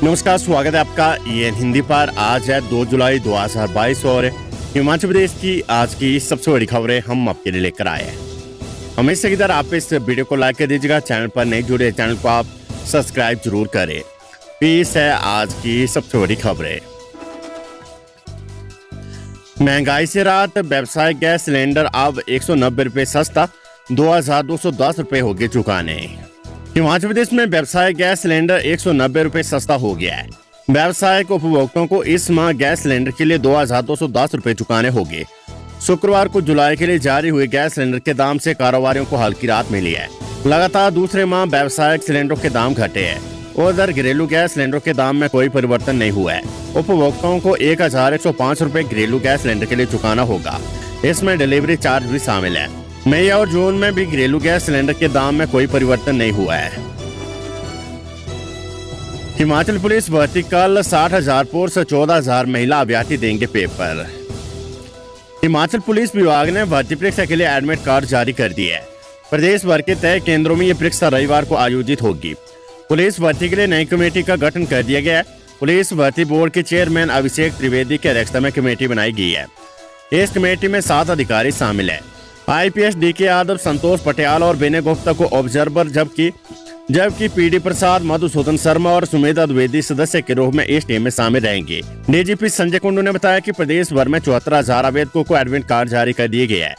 नमस्कार, स्वागत है आपका EN हिंदी पर। आज है 2 जुलाई 2022 और हिमाचल प्रदेश की आज की सबसे बड़ी खबरें हम आपके लिए लेकर आए हैं। हमेशा की तरह आप इस वीडियो को लाइक कर दीजिएगा। चैनल पर नहीं जुड़े चैनल को आप सब्सक्राइब जरूर करें। पेश है आज की सबसे बड़ी खबरें। महंगाई से राहत, व्यवसायिक गैस सिलेंडर अब 190 रुपये सस्ता, 2210 रुपये होंगे चुकाने। हिमाचल प्रदेश में व्यवसायिक गैस सिलेंडर 190 रुपये सस्ता हो गया है। व्यावसायिक उपभोक्ताओं को इस माह गैस सिलेंडर के लिए 2210 रुपये चुकाने होंगे। शुक्रवार को जुलाई के लिए जारी हुए गैस सिलेंडर के दाम से कारोबारियों को हल्की राहत मिली है। लगातार दूसरे माह व्यावसायिक सिलेंडरों के दाम घटे हैं। उधर घरेलू गैस सिलेंडरों के दाम में कोई परिवर्तन नहीं हुआ है। उपभोक्ताओं को 1105 रुपये घरेलू गैस सिलेंडर के लिए चुकाना होगा। इसमें डिलीवरी चार्ज भी शामिल है। मई और जून में भी घरेलू गैस सिलेंडर के दाम में कोई परिवर्तन नहीं हुआ है। हिमाचल पुलिस भर्ती कल 60,000 पोस्ट 14,000 महिला अभ्यर्थी देंगे पेपर। हिमाचल पुलिस विभाग ने भर्ती परीक्षा के लिए एडमिट कार्ड जारी कर दिए है। प्रदेश भर के तय केंद्रों में ये परीक्षा रविवार को आयोजित होगी। पुलिस भर्ती के लिए नई कमेटी का गठन कर दिया गया है। पुलिस भर्ती बोर्ड के चेयरमैन अभिषेक त्रिवेदी की अध्यक्षता में कमेटी बनाई गई है। इस कमेटी में 7 अधिकारी शामिल है। IPS DK यादव, संतोष पटियाल और विनय गुप्ता को ऑब्जर्वर, जबकि PD प्रसाद, मधुसूदन शर्मा और सुमेधा द्विवेदी सदस्य के रूप में इस टीम में शामिल रहेंगे। DGP संजय कुंडू ने बताया कि प्रदेश भर में 74,000 आवेदकों को एडमिट कार्ड जारी कर दिए गए हैं।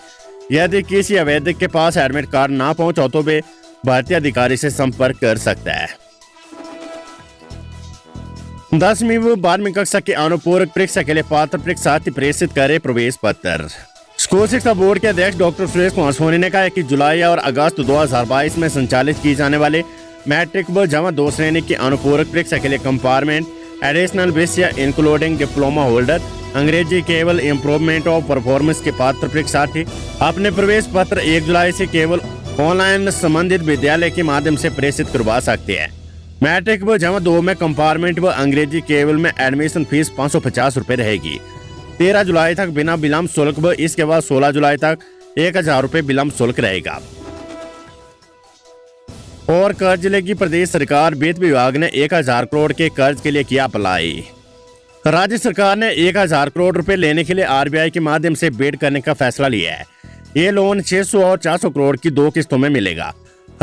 यदि किसी आवेदक के पास एडमिट कार्ड ना पहुंचा तो वे भर्ती अधिकारी से संपर्क कर सकता है। 10वीं व 12वीं कक्षा की अनुपूरक परीक्षा के लिए पात्र परीक्षार्थी प्रेषित करे प्रवेश पत्र। स्कूल शिक्षा बोर्ड के अध्यक्ष डॉक्टर सुरेश कुमार सोनी ने कहा है कि जुलाई और अगस्त 2022 में संचालित की जाने वाले मैट्रिक व जमा 2 श्रेणी की अनुपूरक परीक्षा के लिए कंपार्टमेंट एडिशनल विषय इंक्लूडिंग डिप्लोमा होल्डर, अंग्रेजी केवल इम्प्रूवमेंट ऑफ परफॉर्मेंस के पात्र परीक्षार्थी अपने प्रवेश पत्र 1 जुलाई से केवल ऑनलाइन संबंधित विद्यालय के माध्यम से प्रेषित करवा सकते हैं। मैट्रिक व जमा 2 में कंपार्टमेंट व अंग्रेजी केवल में एडमिशन फीस 550 रुपये रहेगी। 13 जुलाई तक बिना विलंब शुल्क व इसके बाद 16 जुलाई तक 1,000 रुपये विलंब शुल्क रहेगा। और कर्ज लेगी प्रदेश सरकार, वित्त विभाग ने 1,000 करोड़ के कर्ज के लिए किया अप्लाई। राज्य सरकार ने 1,000 करोड़ रुपए लेने के लिए RBI के माध्यम से बिड करने का फैसला लिया है। ये लोन 600 और 400 करोड़ की 2 किस्तों में मिलेगा।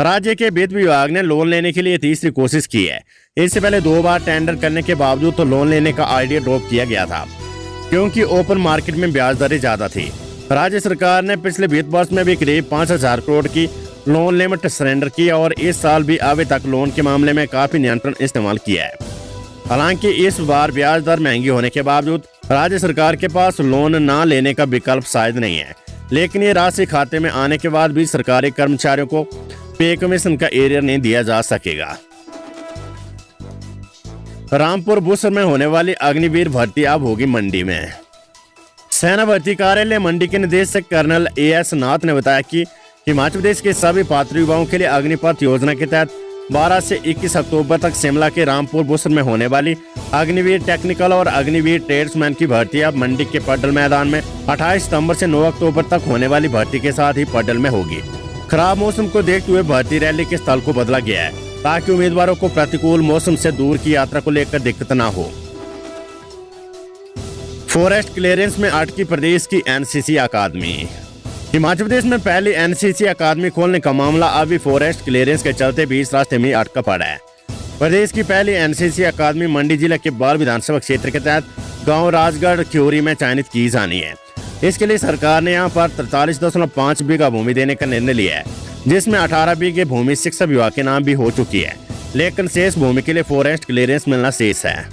राज्य के वित्त विभाग ने लोन लेने के लिए तीसरी कोशिश की है। इससे पहले 2 बार टेंडर करने के बावजूद तो लोन लेने का आइडिया ड्रॉप किया गया था, क्योंकि ओपन मार्केट में ब्याज दरें ज्यादा थी। राज्य सरकार ने पिछले वित्त वर्ष में भी करीब 5,000 करोड़ की लोन लिमिट सरेंडर की और इस साल भी अभी तक लोन के मामले में काफी नियंत्रण इस्तेमाल किया है। हालांकि इस बार ब्याज दर महंगी होने के बावजूद राज्य सरकार के पास लोन न लेने का विकल्प शायद नहीं है, लेकिन ये राशि खाते में आने के बाद भी सरकारी कर्मचारियों को पे कमीशन का एरियर नहीं दिया जा सकेगा। रामपुर बुसर में होने वाली अग्निवीर भर्ती अब होगी मंडी में। सेना भर्ती कार्यालय मंडी के निदेशक कर्नल AS नाथ ने बताया कि हिमाचल प्रदेश के सभी पात्र युवाओं के लिए अग्निपथ योजना के तहत 12 से 21 अक्टूबर तक शिमला के रामपुर बुसर में होने वाली अग्निवीर टेक्निकल और अग्निवीर ट्रेड्समैन की भर्ती अब मंडी के पड्डल मैदान में 28 सितंबर से 9 अक्टूबर तक होने वाली भर्ती के साथ ही पड्डल में होगी। खराब मौसम को देखते हुए भर्ती रैली के स्थल को बदला गया है, ताकि उम्मीदवारों को प्रतिकूल मौसम से दूर की यात्रा को लेकर दिक्कत न हो। फॉरेस्ट क्लियरेंस में अटकी प्रदेश की NCC अकादमी। हिमाचल प्रदेश में पहली NCC अकादमी खोलने का मामला अभी फॉरेस्ट क्लियरेंस के चलते बीच रास्ते में अटका पड़ा है। प्रदेश की पहली NCC अकादमी मंडी जिले के बाल विधानसभा क्षेत्र के तहत गांव राजगढ़ ख्योरी में चयनित की जानी है। इसके लिए सरकार ने यहां पर 43.5 बीघा भूमि देने का निर्णय लिया है, जिसमें 18 बीघे भूमि शिक्षा विभाग के नाम भी हो चुकी है, लेकिन शेष भूमि के लिए फॉरेस्ट क्लियरेंस मिलना शेष है।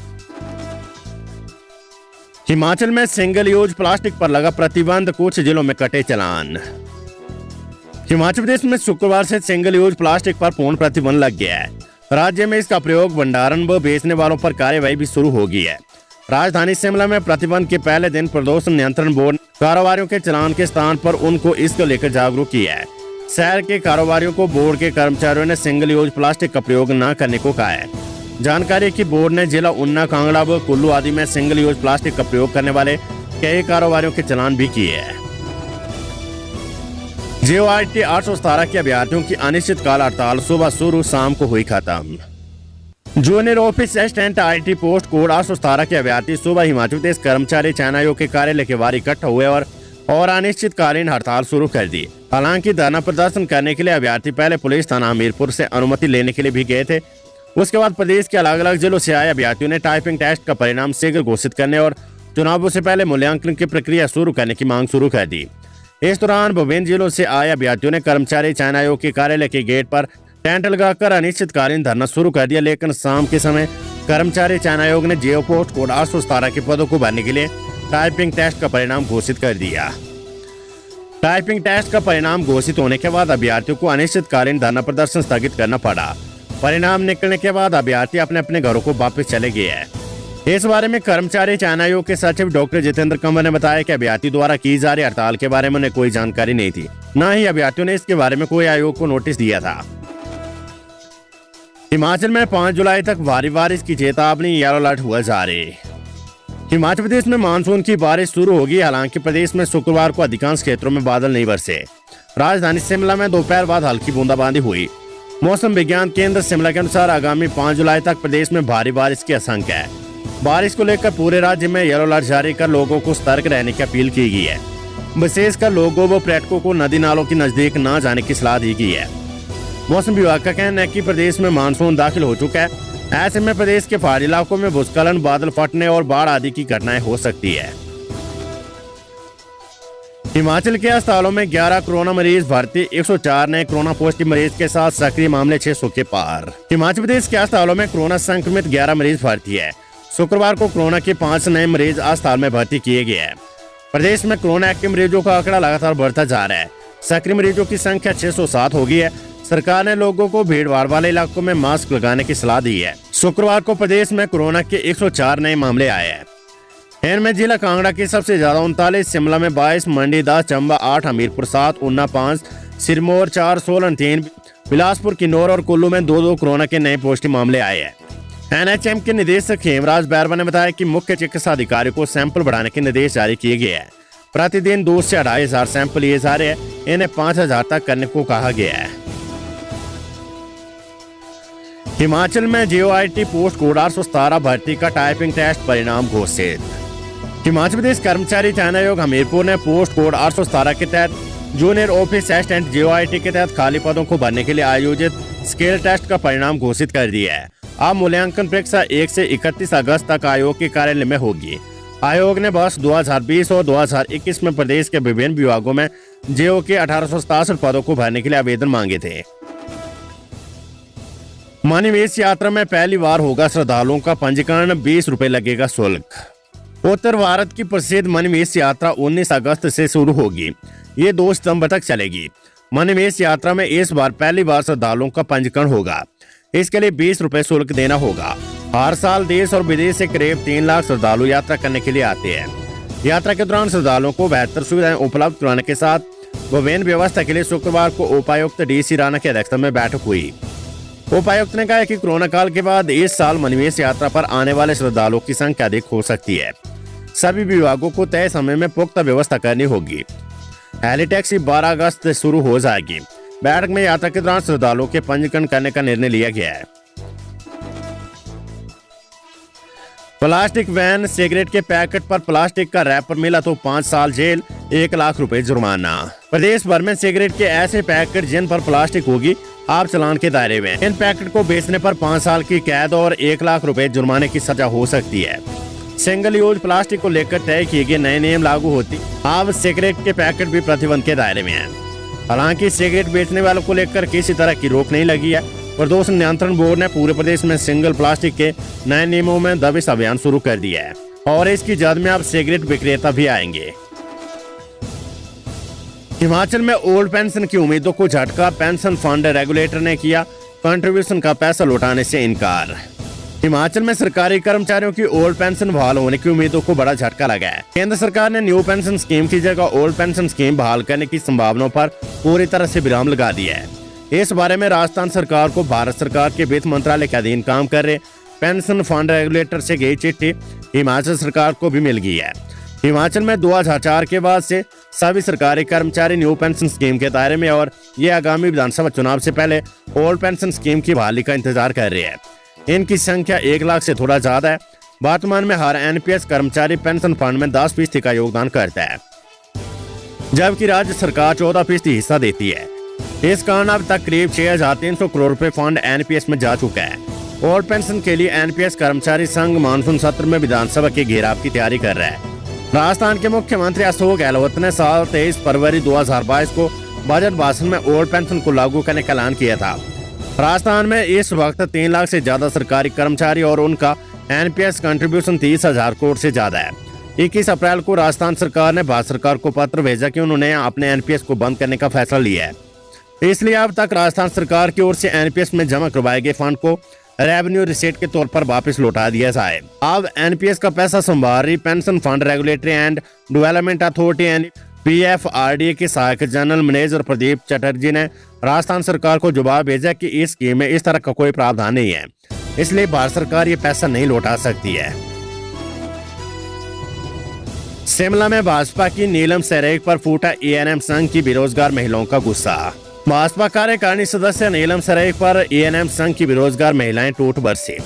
हिमाचल में सिंगल यूज प्लास्टिक पर लगा प्रतिबंध, कुछ जिलों में कटे चालान। हिमाचल प्रदेश में शुक्रवार से सिंगल यूज प्लास्टिक पर पूर्ण प्रतिबंध लग गया है। राज्य में इसका प्रयोग, भंडारण व बेचने वालों पर कार्यवाही भी शुरू हो गई है। राजधानी शिमला में प्रतिबंध के पहले दिन प्रदूषण नियंत्रण बोर्ड कारोबारियों के चालान के स्थान पर उनको इसको लेकर जागरूक किया है। शहर के कारोबारियों को बोर्ड के कर्मचारियों ने सिंगल यूज प्लास्टिक का प्रयोग न करने को कहा है। जानकारी की बोर्ड ने जिला ऊना, कांगड़ा व कुल्लू आदि में सिंगल यूज प्लास्टिक का प्रयोग करने वाले कई कारोबारियों के चालान भी किए हैं। JOIT 817 के अभ्यर्थियों की अनिश्चितकाल हड़ताल सुबह शुरू, शाम को हुई खत्म। Junior office assistant IT post code 817 के अभ्यर्थी सुबह हिमाचल प्रदेश कर्मचारी चयन आयोग के कार्यालय के बाहर इकट्ठा हुए और अनिश्चितकालीन हड़ताल शुरू कर दी। हालांकि धरना प्रदर्शन करने के लिए अभ्यर्थी पहले पुलिस थाना हमीरपुर से अनुमति लेने के लिए भी गए थे। उसके बाद प्रदेश के अलग अलग जिलों से आए अभ्यर्थियों ने टाइपिंग टेस्ट का परिणाम शीघ्र घोषित करने और चुनावों से पहले मूल्यांकन की प्रक्रिया शुरू करने की मांग शुरू कर दी। इस दौरान विभिन्न जिलों से आए अभ्यर्थियों ने कर्मचारी चयन आयोग के कार्यालय के गेट पर टेंट लगाकर अनिश्चितकालीन धरना शुरू कर दिया। लेकिन शाम के समय कर्मचारी चयन आयोग ने जेओ पोस्ट कोड 817 के पदों को भरने के लिए टाइपिंग टेस्ट का परिणाम घोषित कर दिया। टाइपिंग टेस्ट का परिणाम घोषित होने के बाद अभ्यर्थियों को अनिश्चितकालीन धरना प्रदर्शन स्थगित करना पड़ा। परिणाम निकलने के बाद अभ्यर्थी अपने अपने घरों को वापस चले गए हैं। इस बारे में कर्मचारी चयन आयोग के सचिव डॉक्टर जितेंद्र कंवर ने बताया कि अभ्यर्थी द्वारा की जा रही हड़ताल के बारे में उन्हें कोई जानकारी नहीं थी, न ही अभ्यर्थियों ने इसके बारे में कोई आयोग को नोटिस दिया था। हिमाचल में 5 जुलाई तक भारी बारिश की चेतावनी, येलो अलर्ट हुआ जारी। हिमाचल प्रदेश में मानसून की बारिश शुरू होगी। हालांकि प्रदेश में शुक्रवार को अधिकांश क्षेत्रों में बादल नहीं बरसे। राजधानी शिमला में दोपहर बाद हल्की बूंदाबांदी हुई। मौसम विज्ञान केंद्र शिमला के अनुसार आगामी 5 जुलाई तक प्रदेश में भारी बारिश की आशंका है। बारिश को लेकर पूरे राज्य में येलो अलर्ट जारी कर लोगों को सतर्क रहने की अपील की गई है। विशेषकर लोगों व पर्यटकों को नदी नालों के नजदीक न जाने की सलाह दी गई है। मौसम विभाग का कहना है कि प्रदेश में मानसून दाखिल हो चुका है। ऐसे में प्रदेश के पहाड़ी इलाकों में भूस्खलन, बादल फटने और बाढ़ आदि की घटनाएं हो सकती है। हिमाचल के अस्पतालों में 11 कोरोना मरीज भर्ती, 104 नए कोरोना पॉजिटिव मरीज के साथ सक्रिय मामले 600 के पार। हिमाचल प्रदेश के अस्पतालों में कोरोना संक्रमित 11 मरीज भर्ती है। शुक्रवार को कोरोना के 5 नए मरीज अस्पताल में भर्ती किए गए हैं। प्रदेश में कोरोना एक्टिव मरीजों का आंकड़ा लगातार बढ़ता जा रहा है। सक्रिय मरीजों की संख्या 607 हो गई है। सरकार ने लोगों को भीड़ भाड़ वाले इलाकों में मास्क लगाने की सलाह दी है। शुक्रवार को प्रदेश में कोरोना के 104 नए मामले आए हैं। इनमें जिला कांगड़ा के सबसे ज्यादा 39, शिमला में 22, मंडी 10, चंबा 8, हमीरपुर 7, ऊना 5, सिरमौर 4, सोलन 3, बिलासपुर, किन्नौर और कुल्लू में 2-2 कोरोना के नए पॉजिटिव मामले आए हैं। NHM के निदेशक हेमराज बैरवा ने बताया कि मुख्य चिकित्सा अधिकारी को सैंपल बढ़ाने के निर्देश जारी किए गए हैं। प्रतिदिन 2 से 2,500 सैंपल लिए जा रहे हैं। इन्हें 5,000 तक करने को कहा गया है। हिमाचल में JOIT पोस्ट कोड 817 भर्ती का टाइपिंग टेस्ट परिणाम घोषित। हिमाचल प्रदेश कर्मचारी चयन आयोग हमीरपुर ने पोस्ट कोड 817 के तहत जूनियर ऑफिस असिस्टेंट JOIT के तहत खाली पदों को भरने के लिए आयोजित स्केल टेस्ट का परिणाम घोषित कर दिया है। अब मूल्यांकन परीक्षा 1 से 31 अगस्त तक आयोग के कार्यालय में होगी। आयोग ने वर्ष 2020 और 2021 में प्रदेश के विभिन्न विभागों में JO के 1867 पदों को भरने के लिए आवेदन मांगे थे। मणिमहेश यात्रा में पहली बार होगा श्रद्धालुओं का पंजीकरण, 20 रुपए लगेगा शुल्क। उत्तर भारत की प्रसिद्ध मणिमहेश यात्रा 19 अगस्त से शुरू होगी। ये 2 सितंबर तक चलेगी। मणिमहेश यात्रा में इस बार पहली बार श्रद्धालुओं का पंजीकरण होगा। इसके लिए 20 रुपए शुल्क देना होगा। हर साल देश और विदेश से करीब 3 लाख श्रद्धालु यात्रा करने के लिए आते हैं। यात्रा के दौरान श्रद्धालुओं को बेहतर सुविधाएं उपलब्ध कराने के साथ विभिन्न व्यवस्था के लिए शुक्रवार को उपायुक्त DC राणा की अध्यक्षता में बैठक हुई। उपायुक्त ने कहा कि कोरोना काल के बाद इस साल मणिमहेश यात्रा पर आने वाले श्रद्धालुओं की संख्या अधिक हो सकती है। सभी विभागों को तय समय में पुख्ता व्यवस्था करनी होगी। हेली टैक्सी 12 अगस्त से शुरू हो जाएगी। बैठक में यात्रा के दौरान श्रद्धालुओं के पंजीकरण करने का निर्णय लिया गया है। प्लास्टिक वैन, सिगरेट के पैकेट पर प्लास्टिक का रैपर मिला तो 5 साल जेल, 1 लाख रुपए जुर्माना। प्रदेश भर में सिगरेट के ऐसे पैकेट जिन पर प्लास्टिक होगी आप चालान के दायरे में। इन पैकेट को बेचने पर 5 साल की कैद और 1 लाख रुपए जुर्माने की सजा हो सकती है। सिंगल यूज प्लास्टिक को लेकर तय किए गए नए नियम लागू होती। अब सिगरेट के पैकेट भी प्रतिबंध के दायरे में हैं। हालांकि सिगरेट बेचने वालों को लेकर किसी तरह की रोक नहीं लगी है। प्रदूषण नियंत्रण बोर्ड ने पूरे प्रदेश में सिंगल प्लास्टिक के नए नियमों में दबिश अभियान शुरू कर दिया है और इसकी जद में अब सिगरेट विक्रेता भी आएंगे। हिमाचल में ओल्ड पेंशन की उम्मीदों को झटका, पेंशन फंड रेगुलेटर ने किया कंट्रीब्यूशन का पैसा लौटाने से इनकार। हिमाचल में सरकारी कर्मचारियों की ओल्ड पेंशन बहाल होने की उम्मीदों को बड़ा झटका लगा है। केंद्र सरकार ने न्यू पेंशन स्कीम की जगह ओल्ड पेंशन स्कीम बहाल करने की संभावनाओं पर पूरी तरह से विराम लगा दिया है। इस बारे में राजस्थान सरकार को भारत सरकार के वित्त मंत्रालय के अधीन काम कर रहे पेंशन फंड रेगुलेटर से गई चिट्ठी हिमाचल सरकार को भी मिल गई है। हिमाचल में 2004 के बाद से सभी सरकारी कर्मचारी न्यू पेंशन स्कीम के दायरे में और ये आगामी विधानसभा चुनाव से पहले ओल्ड पेंशन स्कीम की बहाली का इंतजार कर रहे हैं। इनकी संख्या 1 लाख से थोड़ा ज्यादा है। वर्तमान में हर एनपीएस कर्मचारी पेंशन फंड में 10% का योगदान करता है, जबकि राज्य सरकार 14% हिस्सा देती है। इस कारण अब तक करीब 6,300 करोड़ रुपए फंड एनपीएस में जा चुका है और पेंशन के लिए एनपीएस कर्मचारी संघ मानसून सत्र में विधानसभा के घेराव की तैयारी कर रहा है। राजस्थान के मुख्यमंत्री अशोक गहलोत ने 23 फरवरी 2022 को बजट भाषण में ओल्ड पेंशन को लागू करने का ऐलान किया था। राजस्थान में इस वक्त 3 लाख से ज्यादा सरकारी कर्मचारी और उनका एनपीएस कंट्रीब्यूशन 30,000 करोड़ से ज्यादा है। 21 अप्रैल को राजस्थान सरकार ने भारत सरकार को पत्र भेजा कि उन्होंने अपने एनपीएस को बंद करने का फैसला लिया है, इसलिए अब तक राजस्थान सरकार की ओर से एनपीएस में जमा करवाए गए फंड को रेवेन्यू रिसीट के तौर पर वापस लौटा दिया जाए। अब एनपीएस का पैसा संभाल रही pension fund regulatory and development authority PFRDA के सहायक जनरल मैनेजर प्रदीप चटर्जी ने राजस्थान सरकार को जवाब भेजा कि इस स्कीम में इस तरह का कोई प्रावधान नहीं है, इसलिए भारत सरकार ये पैसा नहीं लौटा सकती है। शिमला में भाजपा की नीलम सरेख पर फूटा एएनएम संघ की बेरोजगार महिलाओं का गुस्सा। भाजपा कार्यकारिणी सदस्य नीलम सरेख पर एएनएम संघ की बेरोजगार महिलाएं टूट बरसी।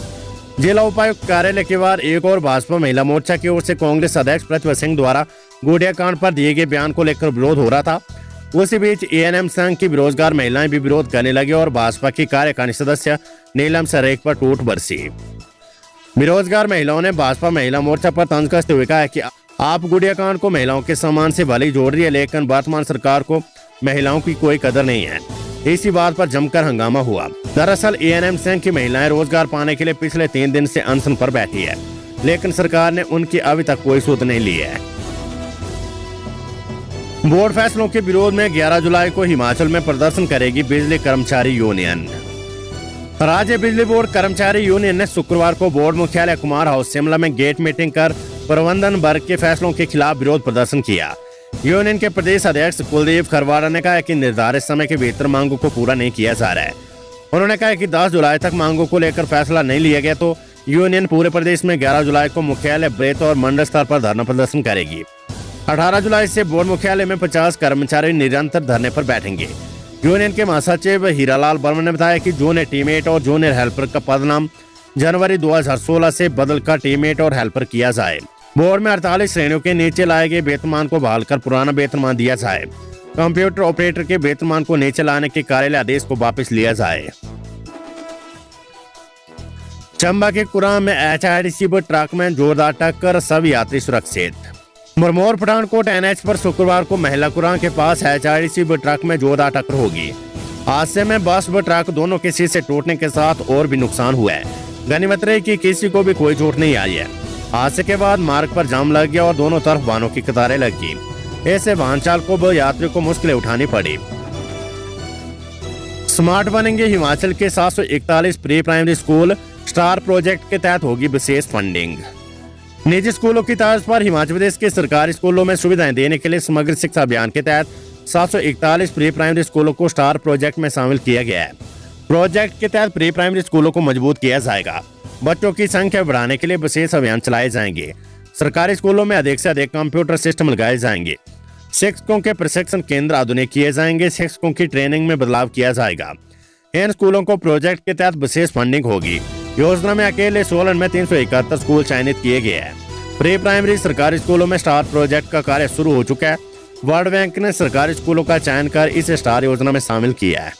जिला उपायुक्त कार्यालय के बाहर एक और भाजपा महिला मोर्चा की ओर से कांग्रेस अध्यक्ष प्रतिभा सिंह द्वारा गोडिया कांड पर दिए गए बयान को लेकर विरोध हो रहा था। उसी बीच एएनएम संघ की बेरोजगार महिलाएं भी विरोध करने लगी और भाजपा की कार्यकारिणी सदस्य नीलम सरेख पर टूट बरसी। बेरोजगार महिलाओं ने भाजपा महिला मोर्चा पर तंज कसते हुए कहा कि आप गुड़िया कांड को महिलाओं के सम्मान से भले ही जोड़ रही है, लेकिन वर्तमान सरकार को महिलाओं की कोई कदर नहीं है। इसी बात पर जमकर हंगामा हुआ। दरअसल एएनएम संघ की महिलाएं रोजगार पाने के लिए पिछले 3 दिन से अनशन पर बैठी है, लेकिन सरकार ने उनकी अभी तक कोई सुध नहीं ली है। बोर्ड फैसलों के विरोध में 11 जुलाई को हिमाचल में प्रदर्शन करेगी बिजली कर्मचारी यूनियन। राज्य बिजली बोर्ड कर्मचारी यूनियन ने शुक्रवार को बोर्ड मुख्यालय कुमार हाउस शिमला में गेट मीटिंग कर प्रबंधन वर्ग के फैसलों के खिलाफ विरोध प्रदर्शन किया। यूनियन के प्रदेश अध्यक्ष कुलदीप खरवाड़ा ने कहा कि निर्धारित समय के भीतर मांगों को पूरा नहीं किया जा रहा है। उन्होंने कहा कि 10 जुलाई तक मांगों को लेकर फैसला नहीं लिया गया तो यूनियन पूरे प्रदेश में 11 जुलाई को मुख्यालय, ब्रेथ और मंडल स्तर पर धरना प्रदर्शन करेगी। 18 जुलाई से बोर्ड मुख्यालय में 50 कर्मचारी निरंतर धरने पर बैठेंगे। यूनियन के महासचिव हीरालाल बर्मन ने बताया कि जूनियर टीममेट और जूनियर हेल्पर का पदनाम जनवरी 2016 से बदलकर टीममेट और हेल्पर किया जाए। बोर्ड में 48 श्रेणियों के नीचे लाए गए वेतनमान को बहाल कर पुराना वेतनमान दिया जाए। कंप्यूटर ऑपरेटर के वेतनमान को नीचे लाने के कार्यालय आदेश को वापस लिया जाए। चंबा के कुराम में एचआरटीसी बस ट्रक में जोरदार टक्कर, सब यात्री सुरक्षित। मुरमौर पठानकोट एनएच पर शुक्रवार को महिला कुराम के पास एचआरटीसी बस ट्रक में जोरदार टक्कर होगी। हादसे में बस व ट्रक दोनों के शीशे टूटने के साथ और भी नुकसान हुआ है। गनीमत रही कि किसी को भी कोई चोट नहीं आई है। हादसे के बाद मार्ग पर जाम लग गया और दोनों तरफ वाहनों की कतारें लगी। ऐसे वाहन चालकों व यात्रियों को मुश्किलें उठानी पड़ी। स्मार्ट बनेंगे हिमाचल के 741 pre primary school, star project के तहत होगी विशेष फंडिंग। निजी स्कूलों की तर्ज पर हिमाचल प्रदेश के सरकारी स्कूलों में सुविधाएं देने के लिए समग्र शिक्षा अभियान के तहत 741 प्री प्राइमरी स्कूलों को स्टार प्रोजेक्ट में शामिल किया गया है। प्रोजेक्ट के तहत प्री प्राइमरी स्कूलों को मजबूत किया जाएगा। बच्चों की संख्या बढ़ाने के लिए विशेष अभियान चलाए जाएंगे। सरकारी स्कूलों में अधिक से अधिक कंप्यूटर सिस्टम लगाए जाएंगे। शिक्षकों के प्रशिक्षण केंद्र आधुनिक किए जाएंगे। शिक्षकों की ट्रेनिंग में बदलाव किया जाएगा। इन स्कूलों को प्रोजेक्ट के तहत विशेष फंडिंग होगी। योजना में अकेले सोलन में 371 स्कूल चयनित किए गए हैं। प्री प्राइमरी सरकारी स्कूलों में स्टार प्रोजेक्ट का कार्य शुरू हो चुका है। वर्ल्ड बैंक ने सरकारी स्कूलों का चयन कर इसे स्टार योजना में शामिल किया है।